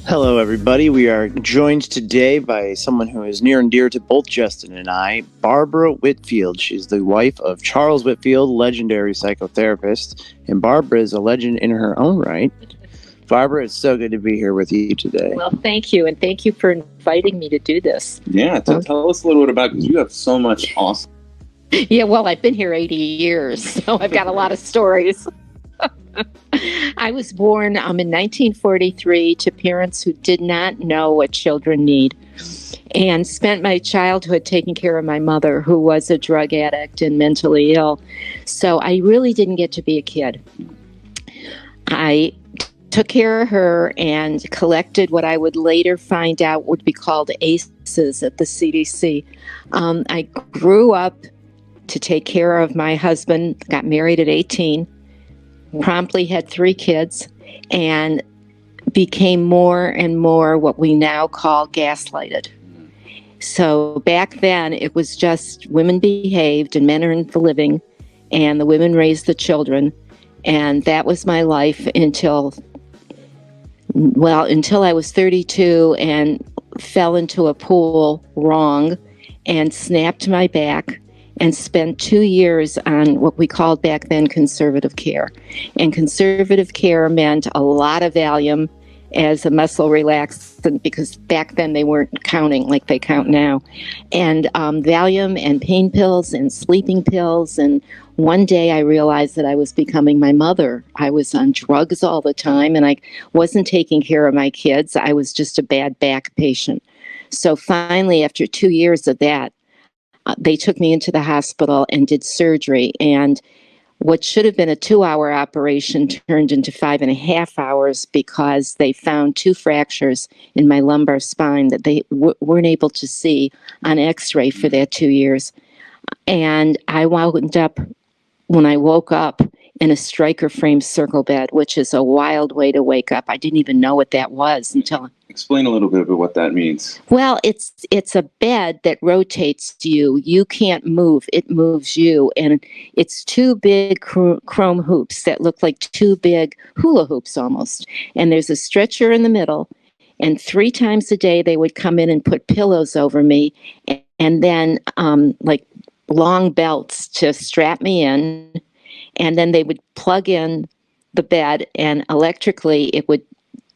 Hello, everybody. We are joined today by someone who is near and dear to both Justin and I, Barbara Whitfield. She's the wife of Charles Whitfield, legendary psychotherapist, and Barbara is a legend in her own right. Barbara, it's so good to be here with you today. Well, thank you, and thank you for inviting me to do this. Yeah, tell us a little bit about it, because you have so much awesome. Yeah, well, I've been here 80 years, so I've got a lot of stories. I was born in 1943 to parents who did not know what children need, and spent my childhood taking care of my mother, who was a drug addict and mentally ill. So I really didn't get to be a kid. I took care of her and collected what I would later find out would be called ACEs at the CDC. I grew up to take care of my husband, got married at 18, promptly had 3 kids, and became more and more what we now call gaslighted. So back then, it was just women behaved and men earned the living, and the women raised the children. And that was my life until I was 32 and fell into a pool wrong and snapped my back and spent 2 years on what we called back then conservative care. And conservative care meant a lot of Valium as a muscle relaxant, because back then they weren't counting like they count now. And Valium and pain pills and sleeping pills. And one day I realized that I was becoming my mother. I was on drugs all the time, and I wasn't taking care of my kids. I was just a bad back patient. So finally, after 2 years of that, they took me into the hospital and did surgery. And what should have been a 2-hour operation turned into 5.5 hours, because they found 2 fractures in my lumbar spine that they weren't able to see on X-ray for that 2 years. And I wound up, when I woke up, in a striker frame circle bed, which is a wild way to wake up. I didn't even know what that was until... Explain a little bit about what that means. Well, it's a bed that rotates you. You can't move. It moves you. And it's 2 big chrome hoops that look like 2 big hula hoops almost. And there's a stretcher in the middle. And 3 times a day, they would come in and put pillows over me. And then like long belts to strap me in. And then they would plug in the bed, and electrically it would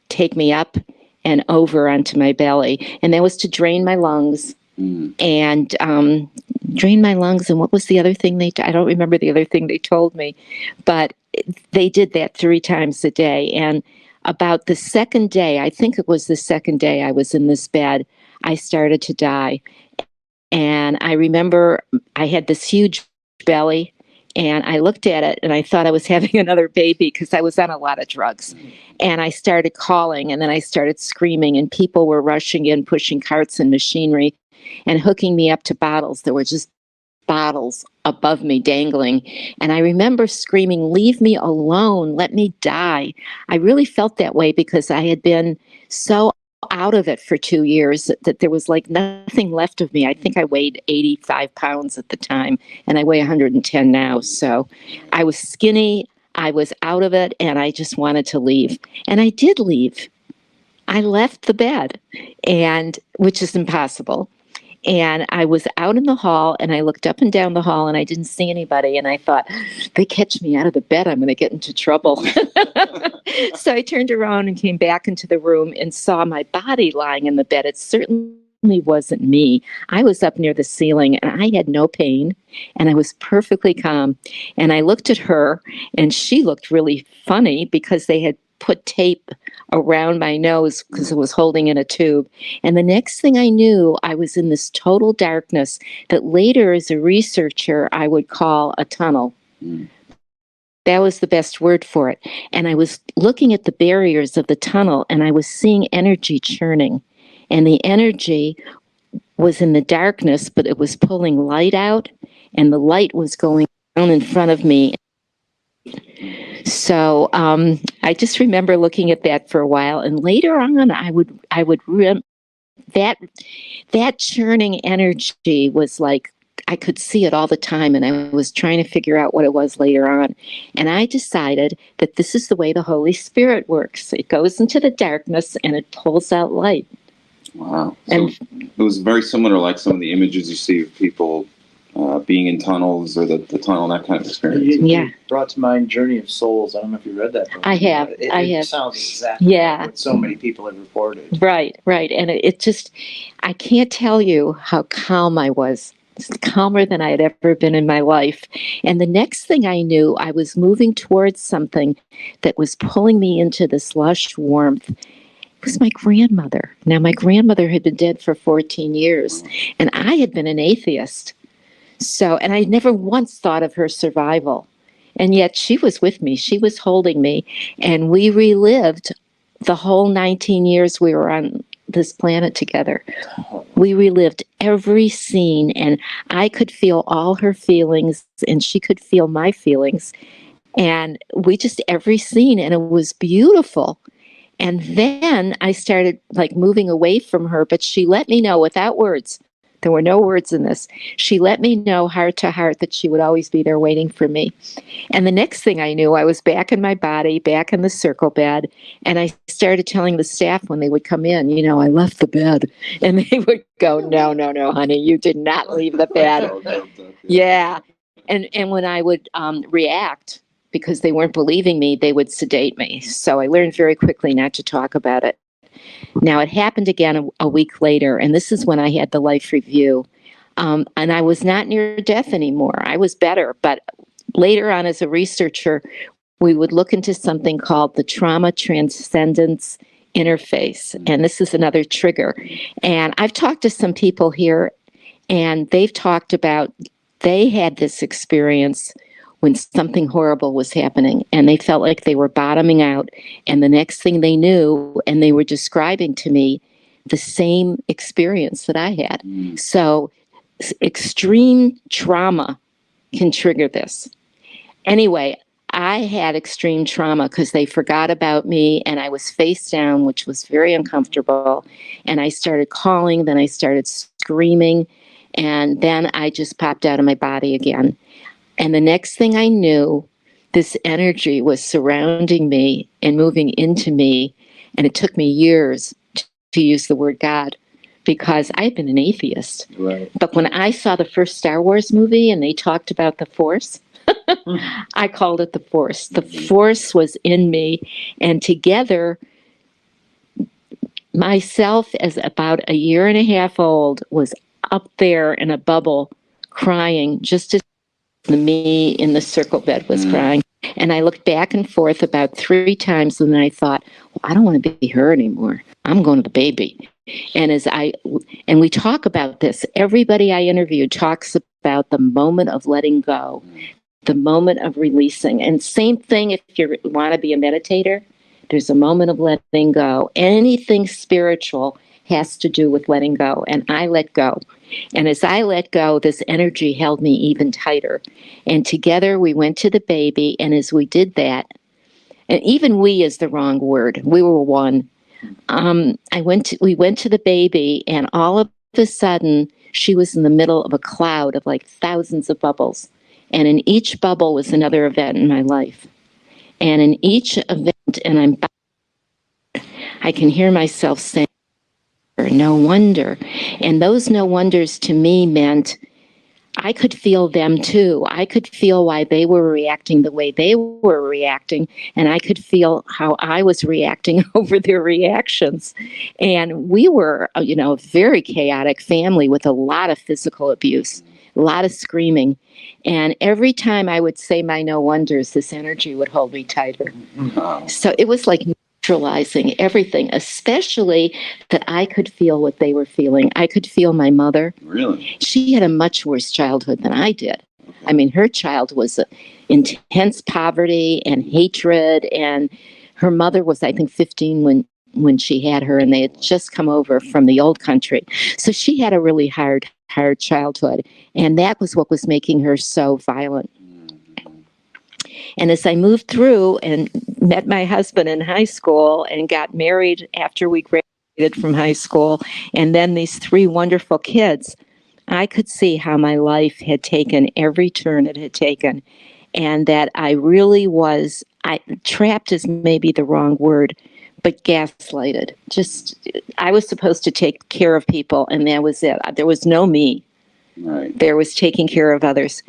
take me up and over onto my belly. And that was to drain my lungs and drain my lungs. And what was the other thing I don't remember the other thing they told me, but they did that 3 times a day. And about the second day, I think it was the second day I was in this bed, I started to die. And I remember I had this huge belly, and I looked at it and I thought I was having another baby, because I was on a lot of drugs. And I started calling, and then I started screaming, and people were rushing in, pushing carts and machinery and hooking me up to bottles. There were just bottles above me dangling. And I remember screaming, "Leave me alone, let me die." I really felt that way because I had been so out of it for 2 years that there was like nothing left of me. I think I weighed 85 pounds at the time, and I weigh 110 now. So I was skinny, I was out of it, and I just wanted to leave. And I did leave. I left the bed, and which is impossible. And I was out in the hall, and I looked up and down the hall, and I didn't see anybody. And I thought, if they catch me out of the bed, I'm going to get into trouble. So I turned around and came back into the room and saw my body lying in the bed. It certainly wasn't me. I was up near the ceiling, and I had no pain, and I was perfectly calm. And I looked at her, and she looked really funny, because they had put tape around my nose because it was holding in a tube. And the next thing I knew, I was in this total darkness that later, as a researcher, I would call a tunnel. That was the best word for it. And I was looking at the barriers of the tunnel, and I was seeing energy churning. And the energy was in the darkness, but it was pulling light out, and the light was going down in front of me. So I just remember looking at that for a while, and later on, that churning energy was like I could see it all the time, and I was trying to figure out what it was later on. And I decided that this is the way the Holy Spirit works. It goes into the darkness and it pulls out light. Wow. So And it was very similar, like some of the images you see of people being in tunnels or the tunnel, that kind of experience. You brought to mind Journey of Souls. I don't know if you read that book. I have. It sounds exactly like what so many people have reported. Right. And it just, I can't tell you how calm I was. It's calmer than I had ever been in my life. And the next thing I knew, I was moving towards something that was pulling me into this lush warmth. It was my grandmother. Now, my grandmother had been dead for 14 years, and I had been an atheist. So, and I never once thought of her survival. And yet she was with me. She was holding me. And we relived the whole 19 years we were on this planet together. We relived every scene, and I could feel all her feelings, and she could feel my feelings. And we just, every scene, and it was beautiful. And then I started like moving away from her, but she let me know without words. There were no words in this. She let me know heart to heart that she would always be there waiting for me. And the next thing I knew, I was back in my body, back in the circle bed. And I started telling the staff when they would come in, you know, I left the bed. And they would go, no, honey, you did not leave the bed. Yeah. And when I would react, because they weren't believing me, they would sedate me. So I learned very quickly not to talk about it. Now, it happened again a week later, and this is when I had the life review. And I was not near death anymore. I was better. But later on, as a researcher, we would look into something called the trauma transcendence interface. And this is another trigger. And I've talked to some people here, and they've talked about they had this experience when something horrible was happening, and they felt like they were bottoming out, and the next thing they knew, and they were describing to me the same experience that I had. So extreme trauma can trigger this. Anyway, I had extreme trauma because they forgot about me, and I was face down, which was very uncomfortable, and I started calling, then I started screaming, and then I just popped out of my body again. And the next thing I knew, this energy was surrounding me and moving into me. And it took me years to use the word God because I'd been an atheist. Right. But when I saw the first Star Wars movie and they talked about the Force, I called it the Force. The Force was in me. And together, myself, as about a year and a half old, was up there in a bubble crying just as the me in the circle bed was crying. And I looked back and forth about 3 times, and then I thought, well, I don't want to be her anymore. I'm going to the baby. And we talk about this. Everybody I interviewed talks about the moment of letting go, the moment of releasing. And same thing if you want to be a meditator, there's a moment of letting go. Anything spiritual has to do with letting go. And I let go. And as I let go, this energy held me even tighter. And together we went to the baby. And as we did that, and even we is the wrong word. We were one. We went to the baby, and all of a sudden, she was in the middle of a cloud of like thousands of bubbles. And in each bubble was another event in my life. And in each event, I can hear myself saying, no wonder. And those no wonders to me meant I could feel them too. I could feel why they were reacting the way they were reacting, and I could feel how I was reacting over their reactions. And we were, a very chaotic family with a lot of physical abuse, a lot of screaming. And every time I would say my no wonders, this energy would hold me tighter. Wow. So it was like neutralizing everything, especially that I could feel what they were feeling. I could feel my mother. Really? She had a much worse childhood than I did. I mean, her child was intense poverty and hatred, and her mother was, I think, 15 when she had her, and they had just come over from the old country. So she had a really hard childhood, and that was what was making her so violent. And as I moved through and met my husband in high school and got married after we graduated from high school, and then these 3 wonderful kids, I could see how my life had taken every turn it had taken, and that I really was, trapped is maybe the wrong word, but gaslighted. I was supposed to take care of people, and that was it. There was no me. Right. There was taking care of others.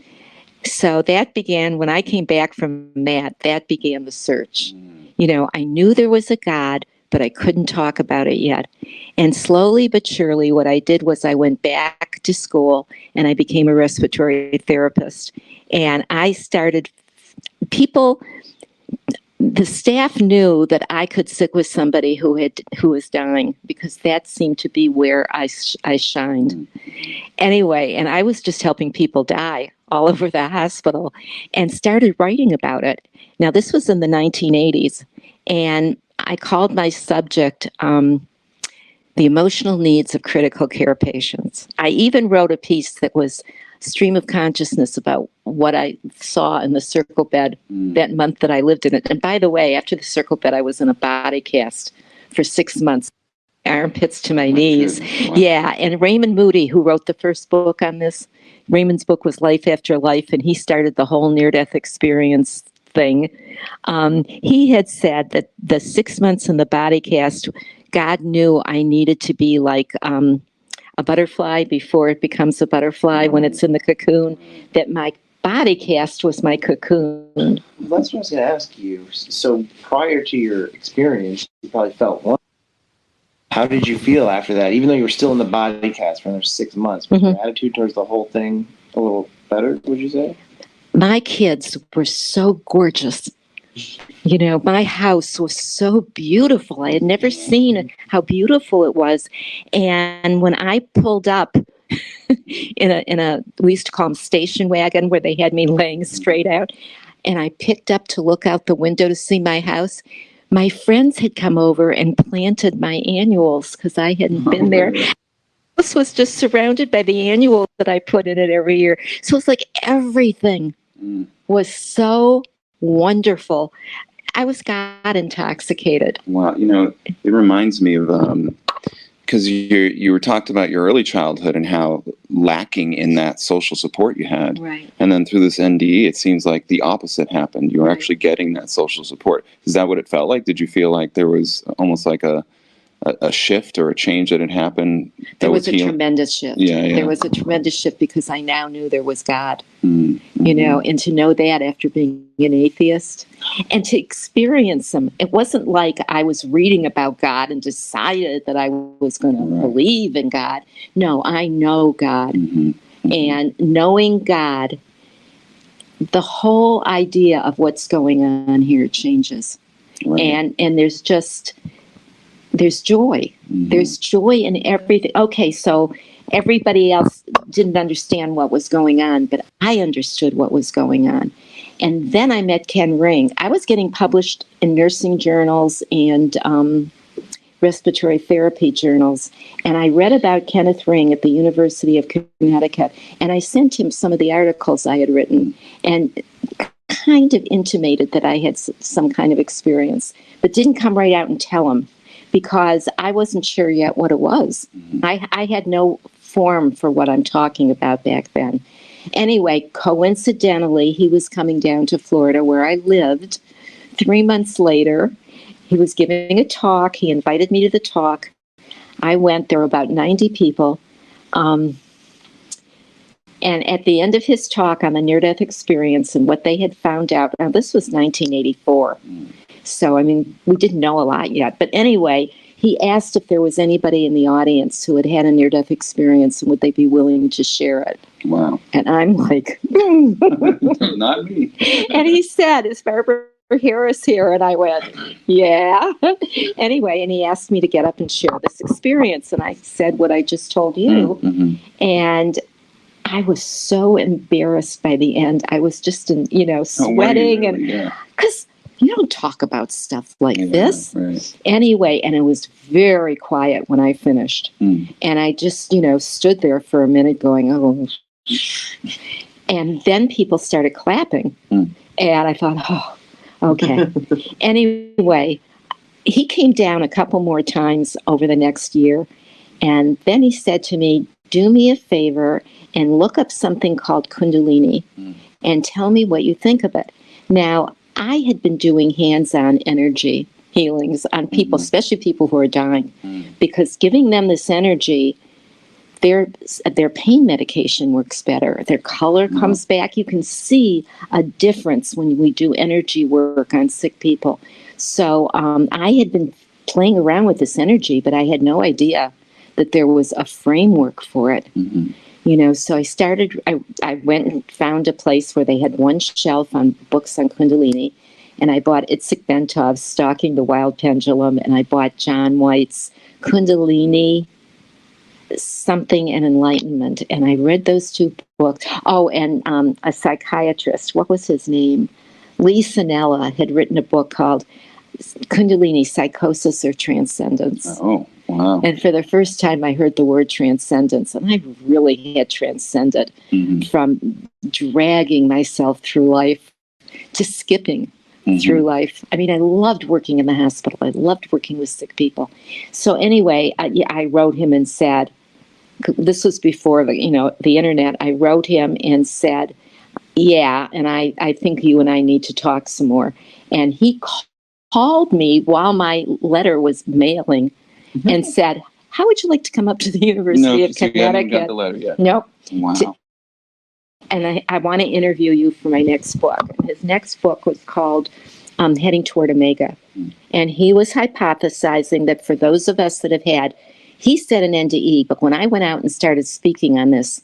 So that began, when I came back from that began the search. I knew there was a God, but I couldn't talk about it yet. And slowly but surely, what I did was I went back to school and I became a respiratory therapist. And I started, the staff knew that I could sit with somebody who was dying, because that seemed to be where I shined. Anyway, and I was just helping people die all over the hospital, and started writing about it. Now, this was in the 1980s, and I called my subject The Emotional Needs of Critical Care Patients. I even wrote a piece that was stream of consciousness about what I saw in the circle bed that month that I lived in it. And by the way, after the circle bed, I was in a body cast for 6 months, armpits to my knees. Wow. Yeah, and Raymond Moody, who wrote the first book on this, Raymond's book was Life After Life, and he started the whole near-death experience thing. He had said that the 6 months in the body cast, God knew I needed to be like a butterfly before it becomes a butterfly when it's in the cocoon, that my body cast was my cocoon. That's what I was going to ask you. So prior to your experience, you probably felt one. How did you feel after that? Even though you were still in the body cast for another 6 months, was your attitude towards the whole thing a little better, would you say? My kids were so gorgeous. My house was so beautiful. I had never seen how beautiful it was. And when I pulled up in a we used to call them station wagon, where they had me laying straight out, and I picked up to look out the window to see my house, my friends had come over and planted my annuals because I hadn't been there. This was just surrounded by the annuals that I put in it every year. So it's like everything was so wonderful. I was God intoxicated. Wow. It reminds me of, because you were talked about your early childhood and how lacking in that social support you had. Right. And then through this NDE, it seems like the opposite happened. You were actually getting that social support. Is that what it felt like? Did you feel like there was almost like a shift or a change that had happened? There was a tremendous shift. Yeah. There was a tremendous shift because I now knew there was God, and to know that after being an atheist and to experience Him. It wasn't like I was reading about God and decided that I was going to believe in God. No, I know God. And knowing God, the whole idea of what's going on here changes. Right. And there's joy. There's joy in everything. Okay, so everybody else didn't understand what was going on, but I understood what was going on. And then I met Ken Ring. I was getting published in nursing journals and respiratory therapy journals. And I read about Kenneth Ring at the University of Connecticut. And I sent him some of the articles I had written and kind of intimated that I had some kind of experience, but didn't come right out and tell him, because I wasn't sure yet what it was. I had no form for what I'm talking about back then. Anyway, coincidentally, he was coming down to Florida where I lived. 3 months later, he was giving a talk. He invited me to the talk. I went. There were about 90 people. And at the end of his talk on the near-death experience and what they had found out, now this was 1984. So, we didn't know a lot yet. But anyway, he asked if there was anybody in the audience who had had a near-death experience and would they be willing to share it. Wow. And I'm like, not me. And he said, is Barbara Harris here? And I went, yeah. Anyway, and he asked me to get up and share this experience. And I said what I just told you. And I was so embarrassed by the end. I was just, sweating. Because you don't talk about stuff like this. Right. Anyway, and it was very quiet when I finished. And I just, stood there for a minute going, oh. And then people started clapping. And I thought, oh, okay. Anyway, he came down a couple more times over the next year. And then he said to me, do me a favor and look up something called Kundalini and tell me what you think of it. Now, I had been doing hands-on energy healings on people, especially people who are dying, because giving them this energy, their pain medication works better. Their color comes back. You can see a difference when we do energy work on sick people. So I had been playing around with this energy, but I had no idea that there was a framework for it. You know, so I went and found a place where they had one shelf on books on Kundalini, and I bought Itzik Bentov's Stalking the Wild Pendulum, and I bought John White's Kundalini Something and Enlightenment, and I read those two books. Oh, and a psychiatrist, what was his name? Lee Sanella had written a book called Kundalini, Psychosis or Transcendence. Oh, wow. And for the first time, I heard the word transcendence, and I really had transcended from dragging myself through life to skipping through life. I mean, I loved working in the hospital. I loved working with sick people. So anyway, I wrote him and said, this was before the internet. I wrote him and said, yeah, and I think you and I need to talk some more. And he called me while my letter was mailing and said, how would you like to come up to the University of Connecticut? You haven't got the letter yet. Nope. Wow. And I want to interview you for my next book. His next book was called Heading Toward Omega. And he was hypothesizing that for those of us that have had, he said an NDE, but when I went out and started speaking on this,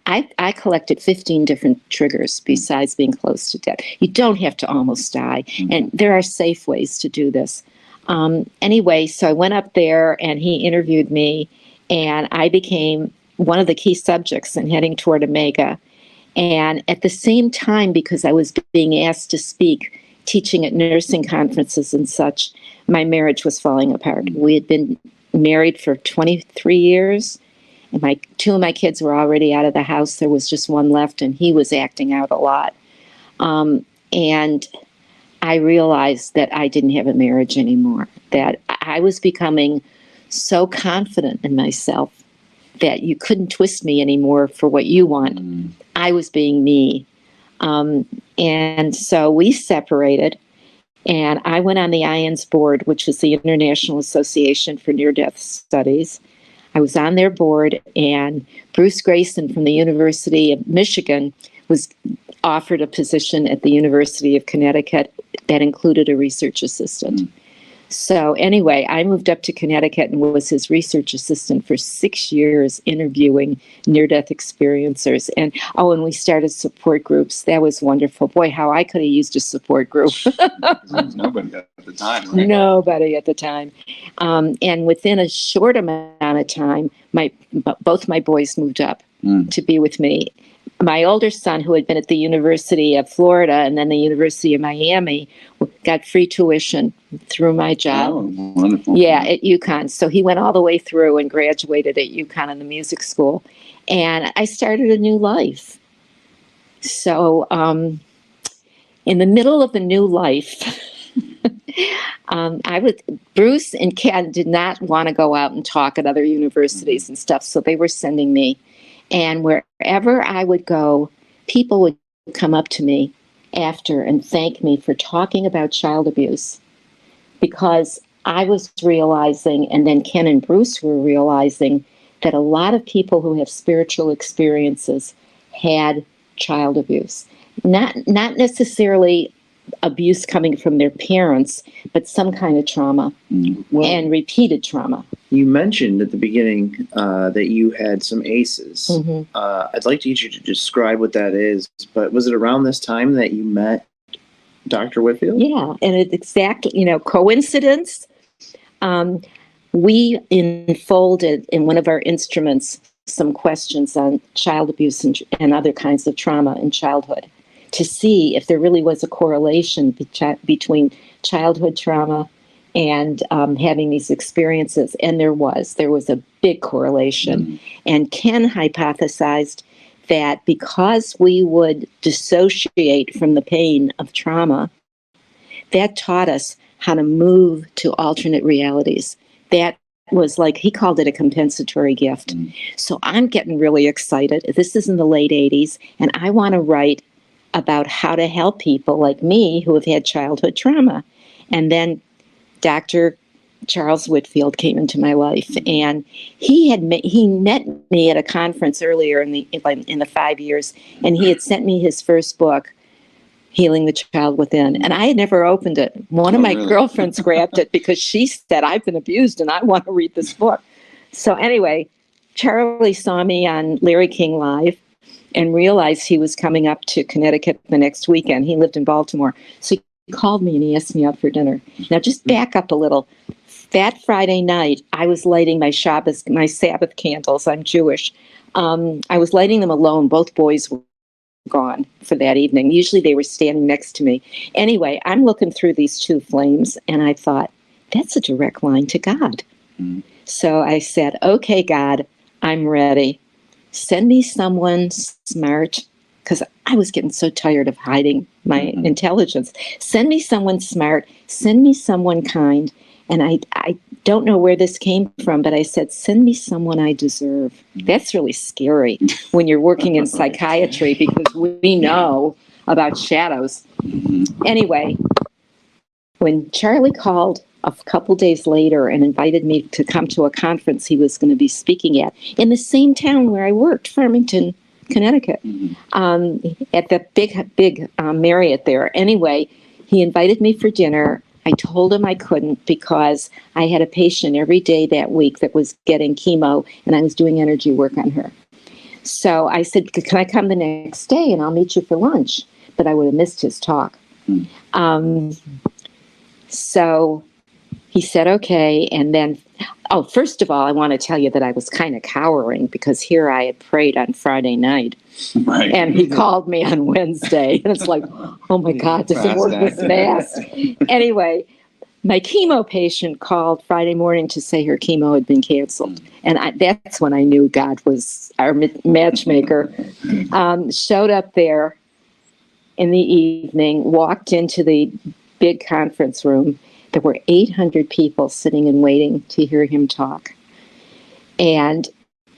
I collected 15 different triggers besides being close to death. You don't have to almost die. And there are safe ways to do this. Anyway, so I went up there and he interviewed me, and I became one of the key subjects in Heading Toward Omega. And at the same time, because I was being asked to speak, teaching at nursing conferences and such, my marriage was falling apart. We had been married for 23 years, and two of my kids were already out of the house. There was just one left, and he was acting out a lot. And I realized that I didn't have a marriage anymore, that I was becoming so confident in myself that you couldn't twist me anymore for what you want. I was being me. And so we separated, and I went on the IANS board, which was the International Association for Near-Death Studies. I was on their board, and Bruce Grayson from the University of Michigan was offered a position at the University of Connecticut that included a research assistant. So anyway, I moved up to Connecticut and was his research assistant for 6 years, interviewing near-death experiencers. And we started support groups. That was wonderful. Boy, how I could have used a support group. There was nobody at the time, right? Nobody at the time. And within a short amount of time, both my boys moved up to be with me. My older son, who had been at the University of Florida and then the University of Miami, got free tuition through my job. Oh, wonderful. Yeah, at UConn. So he went all the way through and graduated at UConn in the music school. And I started a new life. So in the middle of the new life, Bruce and Ken did not want to go out and talk at other universities and stuff, so they were sending me. And wherever I would go, people would come up to me after and thank me for talking about child abuse, because I was realizing, and then Ken and Bruce were realizing, that a lot of people who have spiritual experiences had child abuse. Not necessarily abuse coming from their parents, but some kind of trauma and repeated trauma. You mentioned at the beginning that you had some ACEs. I'd like to get you to describe what that is, but was it around this time that you met Dr. Whitfield? Yeah, and it's exactly, coincidence. We enfolded in one of our instruments some questions on child abuse and other kinds of trauma in childhood, to see if there really was a correlation between childhood trauma and having these experiences. And there was a big correlation. And Ken hypothesized that because we would dissociate from the pain of trauma, that taught us how to move to alternate realities. That was like, he called it a compensatory gift. So I'm getting really excited. This is in the late 80s, and I want to write about how to help people like me who have had childhood trauma. And then Dr. Charles Whitfield came into my life, and he met me at a conference earlier in the 5 years, and he had sent me his first book, Healing the Child Within, and I had never opened it. One of my girlfriends grabbed it because she said, I've been abused and I want to read this book. So anyway, Charlie saw me on Larry King Live and realized he was coming up to Connecticut the next weekend. He lived in Baltimore. So he called me and he asked me out for dinner. Now just back up a little. That Friday night, I was lighting my Sabbath candles. I'm Jewish. I was lighting them alone. Both boys were gone for that evening. Usually they were standing next to me. Anyway, I'm looking through these two flames, and I thought, that's a direct line to God. So I said, okay, God, I'm ready. Send me someone smart, because I was getting so tired of hiding my intelligence. Send me someone smart. Send me someone kind. And I don't know where this came from, but I said, send me someone I deserve. That's really scary when you're working in psychiatry, because we know about shadows. Anyway, when Charlie called a couple days later and invited me to come to a conference he was going to be speaking at in the same town where I worked, Farmington, Connecticut, at the big Marriott there. Anyway, he invited me for dinner. I told him I couldn't because I had a patient every day that week that was getting chemo, and I was doing energy work on her. So I said, can I come the next day and I'll meet you for lunch? But I would have missed his talk. So he said, okay. And then, first of all, I want to tell you that I was kind of cowering because here I had prayed on Friday night. Right. And he called me on Wednesday. And it's like, oh my God, does it work this fast? Anyway, my chemo patient called Friday morning to say her chemo had been canceled. And that's when I knew God was our matchmaker. Showed up there in the evening, walked into the big conference room. There were 800 people sitting and waiting to hear him talk. And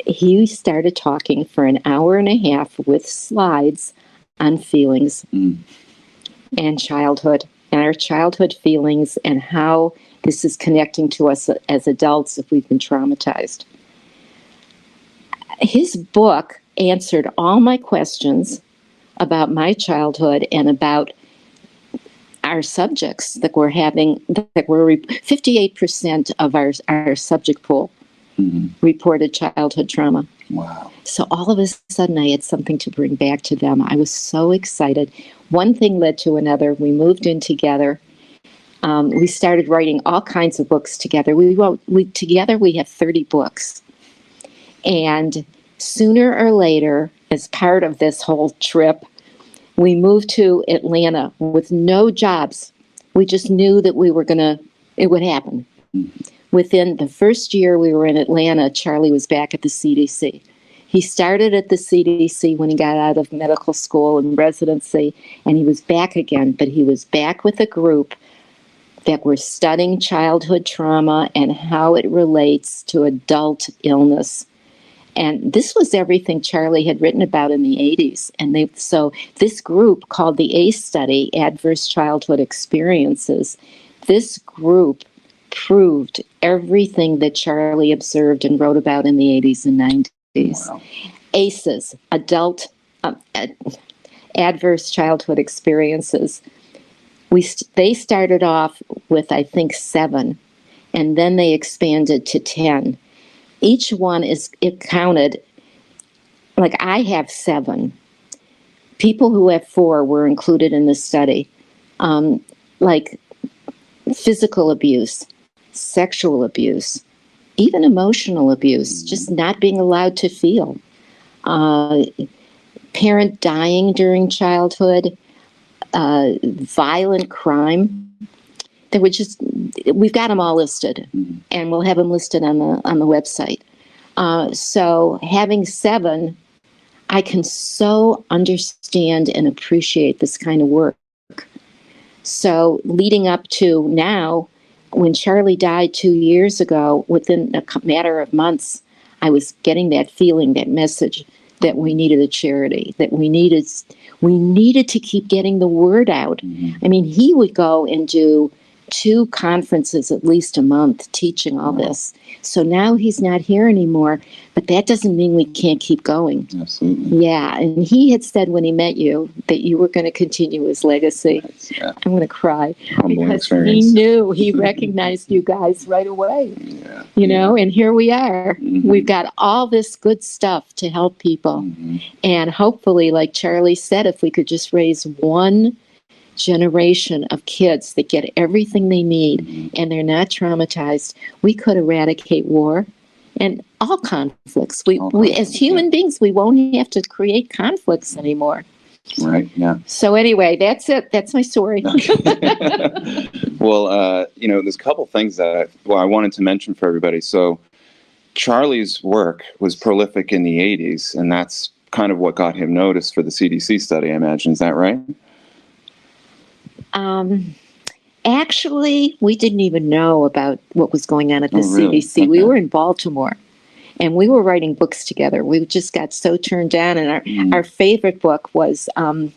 he started talking for an hour and a half with slides on feelings and childhood, and our childhood feelings, and how this is connecting to us as adults if we've been traumatized. His book answered all my questions about my childhood and about our subjects that we're having, that were 58% of our subject pool reported childhood trauma. Wow. So all of a sudden I had something to bring back to them. I was so excited. One thing led to another. We moved in together. We started writing all kinds of books together. Together we have 30 books. And sooner or later, as part of this whole trip, we moved to Atlanta with no jobs. We just knew that it would happen. Within the first year we were in Atlanta, Charlie was back at the CDC. He started at the CDC when he got out of medical school and residency, and he was back again, but he was back with a group that were studying childhood trauma and how it relates to adult illness. And this was everything Charlie had written about in the 80s. And so this group called the ACE study, Adverse Childhood Experiences, this group proved everything that Charlie observed and wrote about in the 80s and 90s. Wow. ACEs, Adult Adverse Childhood Experiences. They started off with, I think, 7, and then they expanded to 10. Each one it counted, like I have 7. People who have 4 were included in the study, like physical abuse, sexual abuse, even emotional abuse, just not being allowed to feel, parent dying during childhood, violent crime. We've got them all listed, and we'll have them listed on the website. So having 7, I can so understand and appreciate this kind of work. So leading up to now, when Charlie died 2 years ago, within a matter of months, I was getting that feeling, that message that we needed a charity, that we needed to keep getting the word out. I mean, he would go and do 2 conferences at least a month teaching all this. So now he's not here anymore, but that doesn't mean we can't keep going. Absolutely. Yeah, and he had said when he met you that you were going to continue his legacy. Yeah. I'm going to cry Humbling because experience. he knew, he recognized you guys right away. Yeah. You know, and here we are. Mhm. We've got all this good stuff to help people. Mhm. And hopefully, like Charlie said, if we could just raise one generation of kids that get everything they need and they're not traumatized, we could eradicate war and all conflicts. We as human beings, we won't have to create conflicts anymore. Right. Yeah. So anyway, that's it. That's my story. Well, you know, there's a couple things that I wanted to mention for everybody. So Charlie's work was prolific in the 80s, and that's kind of what got him noticed for the CDC study, I imagine. Is that right? Actually, we didn't even know about what was going on at the really? CDC. Okay. We were in Baltimore, and we were writing books together. We just got so turned on, and our favorite book was The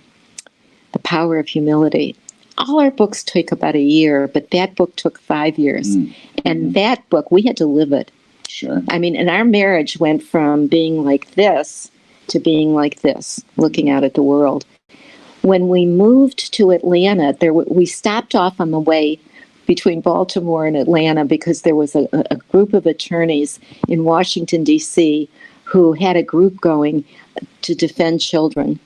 Power of Humility. All our books took about a year, but that book took 5 years. And that book, we had to live it. Sure. I mean, and our marriage went from being like this to being like this, looking out at the world. When we moved to Atlanta, we stopped off on the way between Baltimore and Atlanta because there was a group of attorneys in Washington, D.C. who had a group going to defend children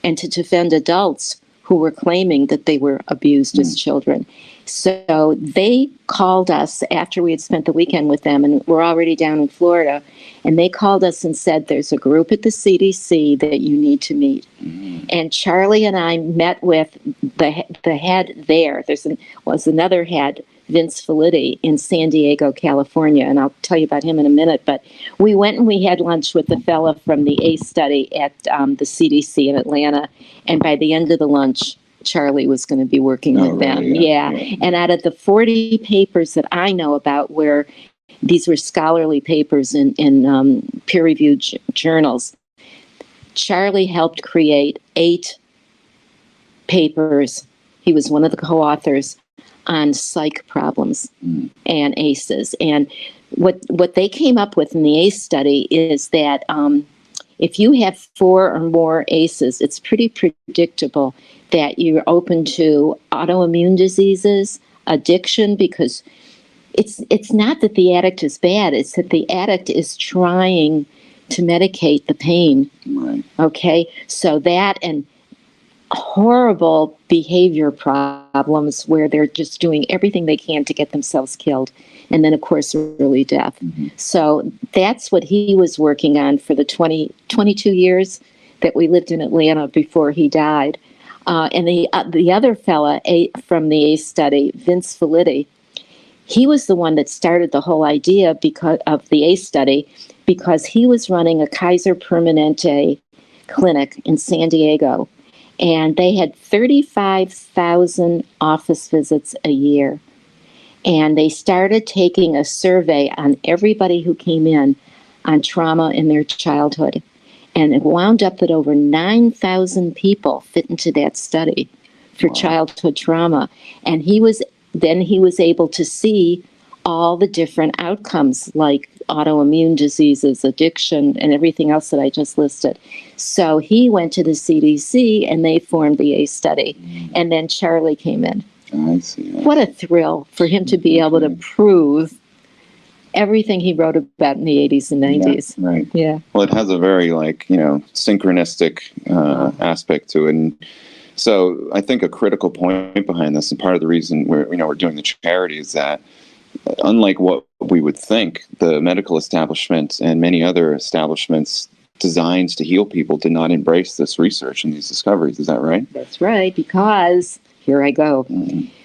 and to defend adults who were claiming that they were abused as children. So they called us after we had spent the weekend with them, and we're already down in Florida, and they called us and said, there's a group at the CDC that you need to meet. And Charlie and I met with the head there. Was another head, Vince Felitti, in San Diego, California, and I'll tell you about him in a minute. But we went and we had lunch with the fella from the ACE study at the CDC in Atlanta, and by the end of the lunch, Charlie was going to be working with them. Yeah. And out of the 40 papers that I know about, where these were scholarly papers in peer-reviewed journals, Charlie helped create 8 papers. He was one of the co-authors on psych problems and ACEs. And what they came up with in the ACE study is that if you have 4 or more ACEs, it's pretty predictable that you're open to autoimmune diseases, addiction, because it's not that the addict is bad, it's that the addict is trying to medicate the pain. Right. Okay? So that and horrible behavior problems where they're just doing everything they can to get themselves killed. And then, of course, early death. So that's what he was working on for the 22 years that we lived in Atlanta before he died. And the other fella from the ACE study, Vince Felitti, he was the one that started the whole idea because of the ACE study, because he was running a Kaiser Permanente clinic in San Diego. And they had 35,000 office visits a year. And they started taking a survey on everybody who came in on trauma in their childhood. And it wound up that over 9,000 people fit into that study for childhood trauma. And he was able to see all the different outcomes like autoimmune diseases, addiction, and everything else that I just listed. So he went to the CDC and they formed the ACE study. And then Charlie came in. I see. What a thrill for him to be able to prove everything he wrote about in the 80s and 90s. Yeah, right. Yeah. Well, it has a very synchronistic aspect to it. And so I think a critical point behind this, and part of the reason we're doing the charity, is that unlike what we would think, the medical establishment and many other establishments designed to heal people did not embrace this research and these discoveries. Is that right? That's right, because here I go.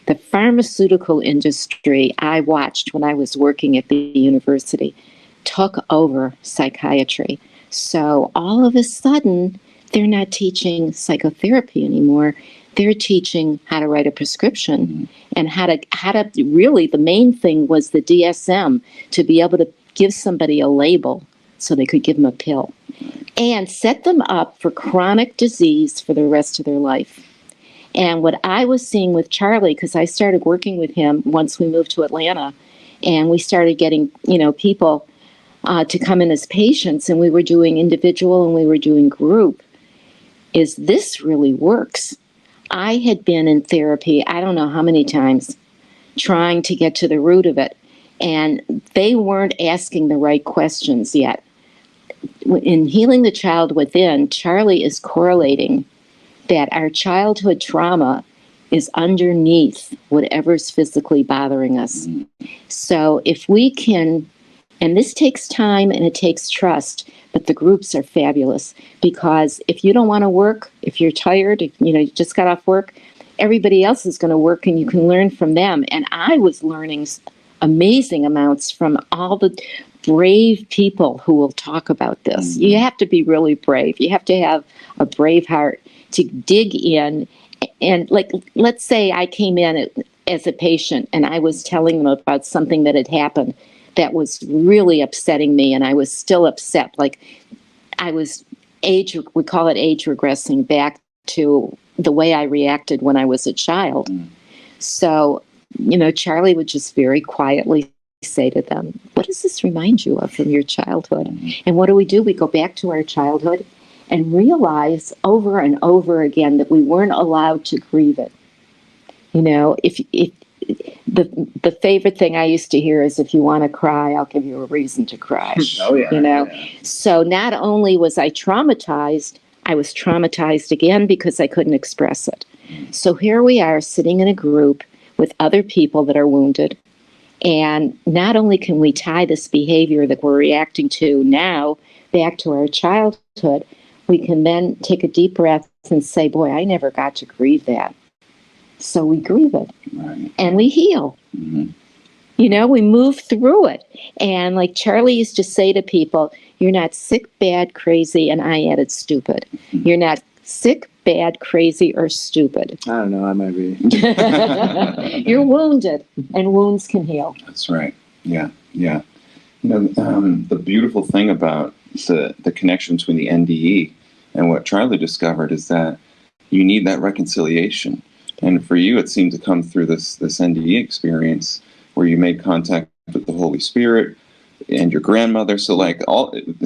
The pharmaceutical industry I watched when I was working at the university took over psychiatry. So all of a sudden, they're not teaching psychotherapy anymore. they're teaching how to write a prescription and how to really, the main thing was the DSM, to be able to give somebody a label so they could give them a pill and set them up for chronic disease for the rest of their life. And what I was seeing with Charlie, because I started working with him once we moved to Atlanta, and we started getting, people to come in as patients, and we were doing individual and we were doing group, is this really works. I had been in therapy, I don't know how many times, trying to get to the root of it, and they weren't asking the right questions yet. In Healing the Child Within, Charlie is correlating that our childhood trauma is underneath whatever's physically bothering us. So if we can, and this takes time and it takes trust, but the groups are fabulous, because if you don't want to work, if you're tired, if you just got off work, everybody else is going to work and you can learn from them. And I was learning amazing amounts from all the brave people who will talk about this. You have to be really brave. You have to have a brave heart to dig in. And let's say I came in as a patient and I was telling them about something that had happened that was really upsetting me, and I was still upset. Like I was we call it age regressing back to the way I reacted when I was a child. So, Charlie would just very quietly say to them, what does this remind you of from your childhood? And what do? We go back to our childhood and realize over and over again that we weren't allowed to grieve it. If the favorite thing I used to hear is, if you want to cry, I'll give you a reason to cry. Oh, yeah. Yeah. So not only was I traumatized, I was traumatized again because I couldn't express it. So here we are sitting in a group with other people that are wounded. And not only can we tie this behavior that we're reacting to now back to our childhood, we can then take a deep breath and say, boy, I never got to grieve that. So we grieve it, and we heal. We move through it. And like Charlie used to say to people, you're not sick, bad, crazy, and I added stupid. You're not sick, bad, crazy, or stupid. I don't know, I might be. You're wounded, and wounds can heal. That's right. Yeah. The beautiful thing about the connection between the NDE and what Charlie discovered is that you need that reconciliation. And for you, it seemed to come through this NDE experience where you made contact with the Holy Spirit and your grandmother. So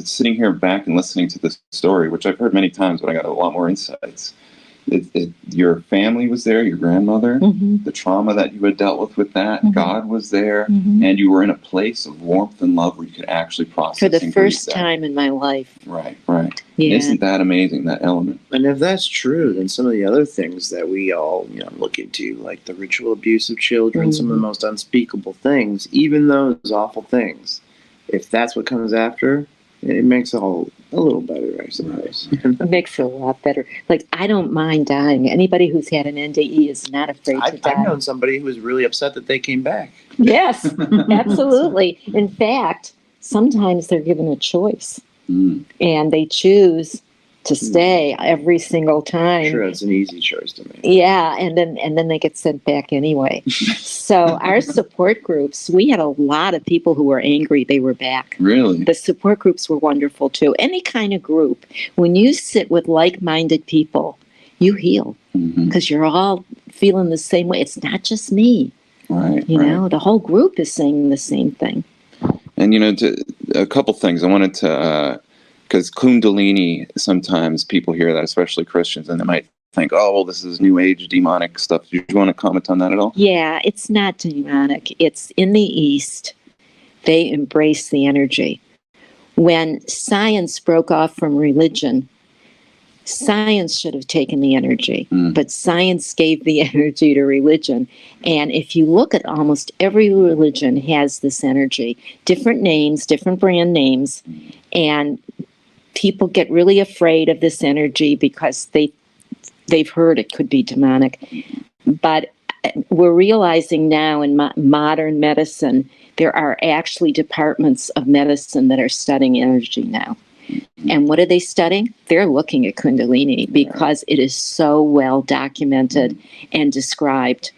sitting here back and listening to this story, which I've heard many times, but I got a lot more insights. Your family was there, your grandmother, the trauma that you had dealt with that, God was there, and you were in a place of warmth and love where you could actually process. For the first time in my life. Right. Yeah. Isn't that amazing, that element? And if that's true, then some of the other things that we all look into, like the ritual abuse of children, some of the most unspeakable things, even those awful things, if that's what comes after, it makes it all a little better, I suppose. It makes it a lot better. Like, I don't mind dying. Anybody who's had an NDE is not afraid to die. I've known somebody who was really upset that they came back. Yes, absolutely. In fact, sometimes they're given a choice, and they choose to stay every single time. Sure, it's an easy choice to make. Yeah, and then they get sent back anyway. So our support groups, we had a lot of people who were angry they were back. Really? The support groups were wonderful too. Any kind of group, when you sit with like-minded people, you heal because you're all feeling the same way. It's not just me. Right. The whole group is saying the same thing. And a couple things I wanted to. Because Kundalini, sometimes people hear that, especially Christians, and they might think, oh, well, this is New Age demonic stuff. Do you want to comment on that at all? Yeah, it's not demonic. It's in the East. They embrace the energy. When science broke off from religion, science should have taken the energy, but science gave the energy to religion. And if you look at almost every religion has this energy, different names, different brand names, and people get really afraid of this energy because they've heard it could be demonic. But we're realizing now in modern medicine, there are actually departments of medicine that are studying energy now. And what are they studying? They're looking at Kundalini because it is so well documented and described.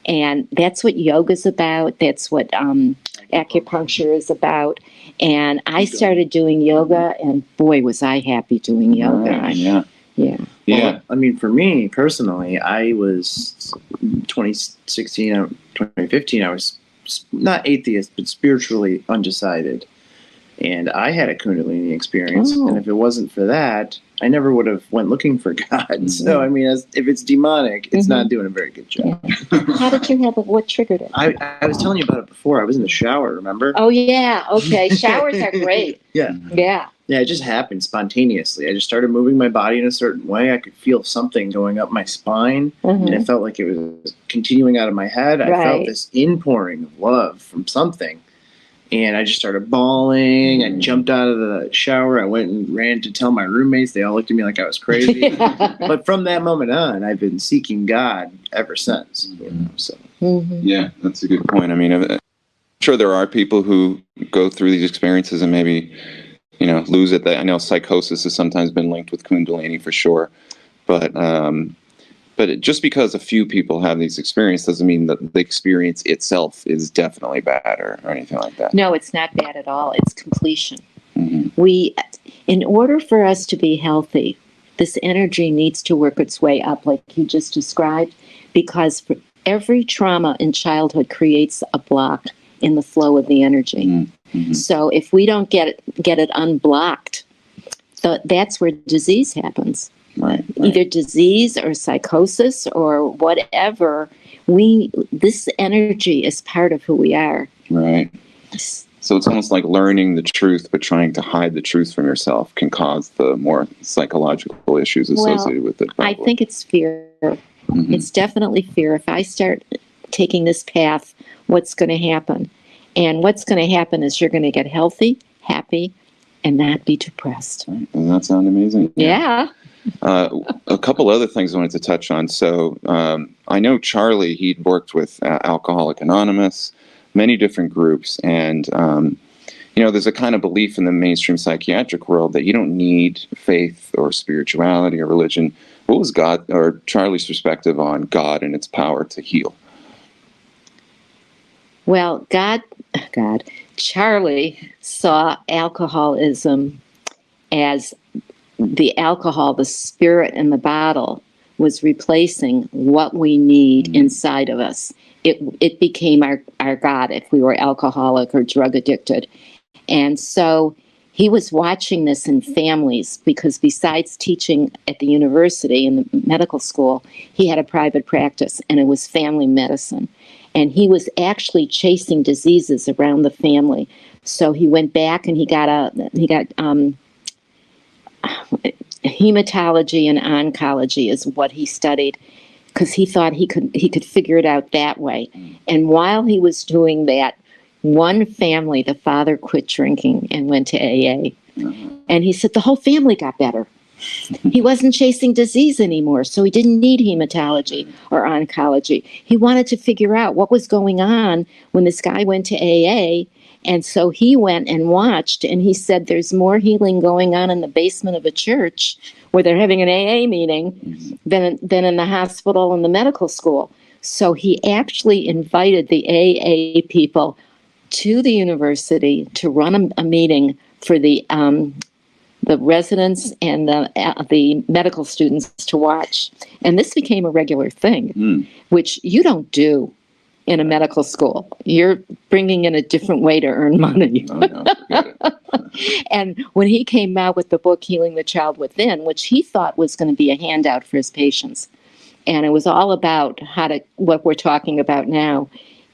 And that's what yoga's about. That's what acupuncture is about. And I started doing yoga, and boy, was I happy doing yoga. Yeah. Well, I mean, for me personally, I was 2016, 2015, I was not atheist, but spiritually undecided. And I had a Kundalini experience. And if it wasn't for that, I never would have went looking for God. So, I mean, if it's demonic, it's not doing a very good job. How did you have it? What triggered it? I was telling you about it before. I was in the shower, remember? Oh, yeah. Okay. Showers are great. Yeah, it just happened spontaneously. I just started moving my body in a certain way. I could feel something going up my spine, and it felt like it was continuing out of my head. I felt this inpouring of love from something. And I just started bawling. I jumped out of the shower. I went and ran to tell my roommates. They all looked at me like I was crazy. But from that moment on, I've been seeking God ever since. You know, so. Yeah, that's a good point. I mean, I'm sure there are people who go through these experiences and maybe, you know, lose it. I know psychosis has sometimes been linked with Kundalini for sure. But just because a few people have these experiences doesn't mean that the experience itself is definitely bad or anything like that. No, it's not bad at all. It's completion. In order for us to be healthy, this energy needs to work its way up, like you just described, because for every trauma in childhood creates a block in the flow of the energy. So if we don't get it unblocked, that's where disease happens. Right. Either disease or psychosis or whatever. This energy is part of who we are. Right. So it's almost like learning the truth, but trying to hide the truth from yourself can cause the more psychological issues associated with it. Probably. I think it's fear. It's definitely fear. If I start taking this path, what's going to happen? And what's going to happen is you're going to get healthy, happy, and not be depressed. Right. Doesn't that sound amazing? Yeah. A couple other things I wanted to touch on. So I know Charlie, he'd worked with Alcoholics Anonymous, many different groups. And, you know, there's a kind of belief in the mainstream psychiatric world that you don't need faith or spirituality or religion. What was God or Charlie's perspective on God and its power to heal? Well, Charlie saw alcoholism as the alcohol, the spirit in the bottle, was replacing what we need inside of us. It became our God if we were alcoholic or drug addicted. And so he was watching this in families because besides teaching at the university in the medical school, he had a private practice, and it was family medicine. And he was actually chasing diseases around the family. So he went back and he got hematology and oncology is what he studied because he thought he could figure it out that way. And while he was doing that, one family, the father quit drinking and went to AA. And he said the whole family got better. He wasn't chasing disease anymore, so he didn't need hematology or oncology. He wanted to figure out what was going on when this guy went to AA. And so he went and watched, and he said there's more healing going on in the basement of a church where they're having an AA meeting than in the hospital and the medical school. So he actually invited the AA people to the university to run a meeting for the residents and the medical students to watch. And this became a regular thing, which you don't do in a medical school. You're bringing in a different way to earn money. Oh, no, forget it. And when he came out with the book, Healing the Child Within, which he thought was going to be a handout for his patients, and it was all about what we're talking about now.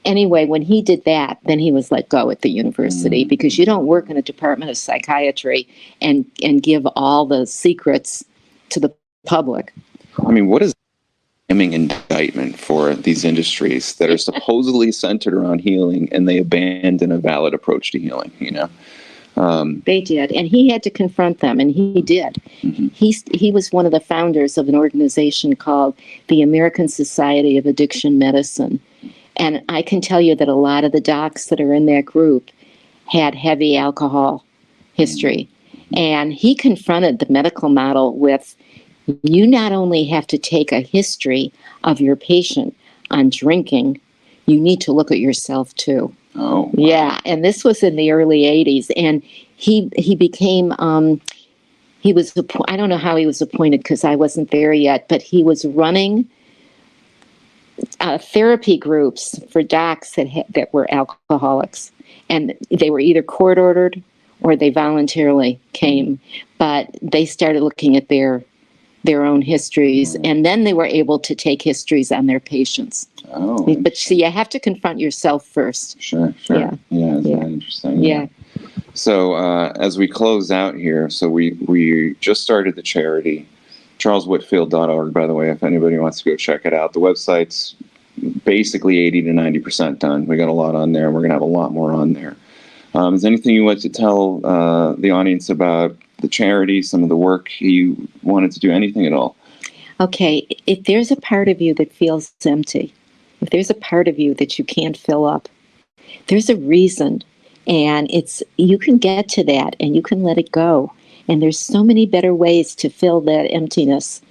Anyway, when he did that, then he was let go at the university because you don't work in a department of psychiatry and give all the secrets to the public. I mean, what is damning indictment for these industries that are supposedly centered around healing and they abandon a valid approach to healing, you know? They did, and he had to confront them, and he did. He was one of the founders of an organization called the American Society of Addiction Medicine. And I can tell you that a lot of the docs that are in that group had heavy alcohol history. And he confronted the medical model with, you not only have to take a history of your patient on drinking, you need to look at yourself too. Oh, wow. Yeah. And this was in the early 80s. And he became, he was, I don't know how he was appointed because I wasn't there yet, but he was running therapy groups for docs that were alcoholics. And they were either court ordered or they voluntarily came. But they started looking at their own histories, and then they were able to take histories on their patients. Oh, but see, you have to confront yourself first. Sure. Yeah. Isn't that interesting? Yeah. So as we close out here, so we just started the charity, charleswhitfield.org, by the way, if anybody wants to go check it out. The website's basically 80 to 90% done. We got a lot on there, and we're going to have a lot more on there. Is there anything you want to tell the audience about the charity, some of the work you wanted to do, anything at all? Okay, if there's a part of you that feels empty, if there's a part of you that you can't fill up, there's a reason, and you can get to that and you can let it go. And there's so many better ways to fill that emptiness.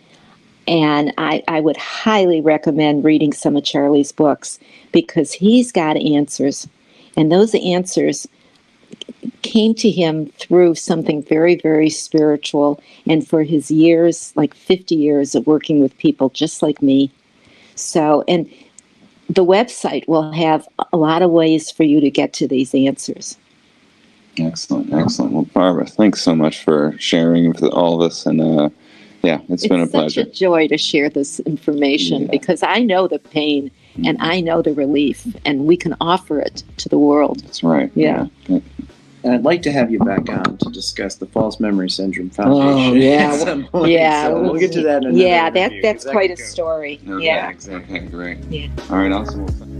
And I would highly recommend reading some of Charlie's books, because he's got answers, and those answers came to him through something very, very spiritual, and for his years, like 50 years of working with people just like me. So, and the website will have a lot of ways for you to get to these answers. Excellent. Well, Barbara, thanks so much for sharing with all of us, and it's been a pleasure. It's such a joy to share this information, because I know the pain and I know the relief, and we can offer it to the world. That's right. Yeah. And I'd like to have you back on to discuss the False Memory Syndrome Foundation. Oh, yeah. At some point. Yeah. So we'll get to that in another interview, that's quite a story. Okay, exactly. Great. Yeah. All right, awesome.